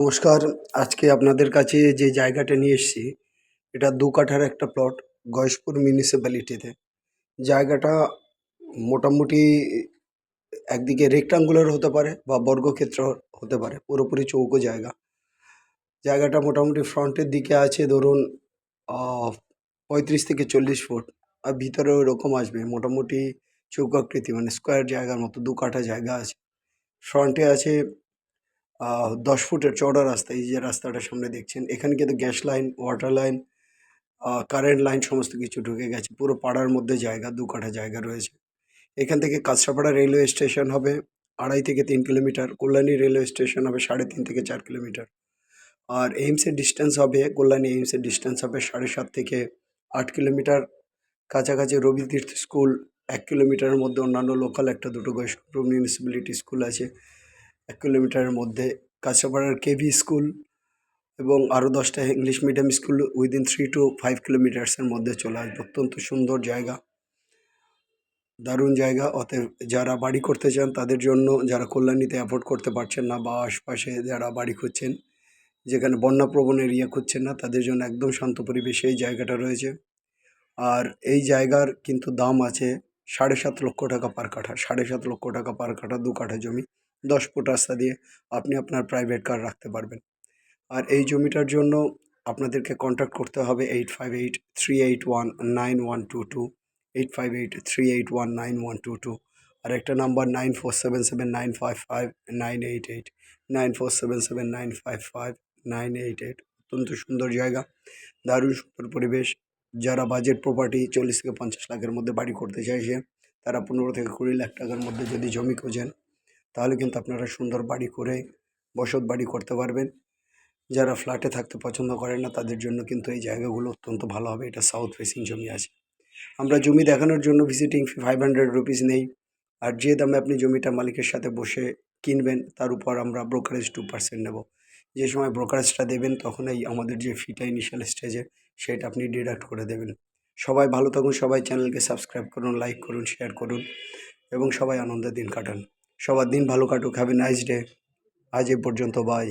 নমস্কার। আজকে আপনাদের কাছে যে জায়গাটা নিয়ে এসেছি, এটা ২ কাঠার একটা প্লট গয়েশপুর মিউনিসিপ্যালিটিতে। জায়গাটা মোটামুটি একদিকে রেক্টাঙ্গুলার হতে পারে বা বর্গক্ষেত্র হতে পারে, পুরোপুরি চৌকো জায়গা। জায়গাটা মোটামুটি ফ্রন্টের দিকে আছে ধরুন আ ৩৫ থেকে ৪০ ফুট, আর ভিতরে ওরকম আসবে মোটামুটি চৌকাকৃতি মানে স্কোয়ার জায়গার মতো ২ কাঠা জায়গা আছে। ফ্রন্টে আছে ১০ ফুটের চওড়া রাস্তা। এই যে রাস্তাটা সামনে দেখছেন, এখানে কিন্তু gas line, water line, current line সমস্ত কিছু ঢুকে গেছে। পুরো পাড়ার মধ্যে জায়গা, ২ কাঠা জায়গা রয়েছে। এখান থেকে কাঁচরাপাড়া রেলওয়ে স্টেশন হবে ২.৫ থেকে ৩ কিলোমিটার। কল্যাণী রেলওয়ে স্টেশন হবে ৩.৫ থেকে ৪ কিলোমিটার। আর এইমসের ডিস্টেন্স হবে, কল্যাণী এইমসের ডিস্টেন্স হবে ৭.৫ থেকে ৮ কিলোমিটার। কাছাকাছি রবিতীর্থ স্কুল ১ কিলোমিটারের মধ্যে, অন্যান্য লোকাল ১-২টো গয়েশপুর মিউনিসিপ্যালিটি স্কুল আছে ১ কিলোমিটারের মধ্যে। কাঁচরাপাড়ার কেভি স্কুল এবং আরও ১০টা English medium school within 3 to 5 কিলোমিটার্সের মধ্যে চলে আসবে। অত্যন্ত সুন্দর জায়গা, দারুণ জায়গা। অতএব যারা বাড়ি করতে চান তাদের জন্য, যারা কল্যাণীতে অ্যাফোর্ড করতে পারছেন না বা আশপাশে যারা বাড়ি খুঁজছেন, যেখানে বন্যাপ্রবণ এরিয়া খুঁজছেন না, তাদের জন্য একদম শান্ত পরিবেশে এই জায়গাটা রয়েছে। আর এই জায়গার কিন্তু দাম আছে ৭.৫ লক্ষ টাকা পার কাঠা। ৭.৫ লক্ষ টাকা পার কাঠা, ২ কাঠা জমি, ১০ ফুট রাস্তা দিয়ে আপনি আপনার প্রাইভেট কার রাখতে পারবেন। আর এই জমিটার জন্য আপনাদেরকে কন্ট্যাক্ট করতে হবে 8583819122, 8583819122। আর একটা নাম্বার 9477955988, 9477955988। অত্যন্ত সুন্দর জায়গা, দারুণ সুন্দর পরিবেশ। যারা বাজেট প্রপার্টি ৪০ থেকে ৫০ লাখের মধ্যে বাড়ি করতে চাইছে, তারা ১৫ থেকে ২০ লাখ টাকার মধ্যে যদি জমি খোঁজেন, তাহলে কিন্তু আপনারা সুন্দর বাড়ি করে বসত বাড়ি করতে পারবেন। যারা ফ্ল্যাটে থাকতে পছন্দ করেন না, তাদের জন্য কিন্তু এই জায়গাগুলো অত্যন্ত ভালো হবে। এটা সাউথ ফেসিং জমি আছে। আমরা জমি দেখানোর জন্য ভিজিটিং ফি 500 রুপিস নেই। আর যে দামে আপনি জমিটা মালিকের সাথে বসে কিনবেন, তার উপর আমরা ব্রোকারেজ 2% নেব। যে সময় ব্রোকারেজটা দেবেন, তখনই আমাদের যে ফিটা ইনিশিয়াল স্টেজে, সেটা আপনি ডিডাক্ট করে দেবেন। সবাই ভালো থাকুন, সবাই চ্যানেলকে সাবস্ক্রাইব করুন, লাইক করুন, শেয়ার করুন এবং সবাই আনন্দের দিন কাটান। সবার দিন ভালো কাটুক। Have a nice day. আজ এ পর্যন্ত, বাই।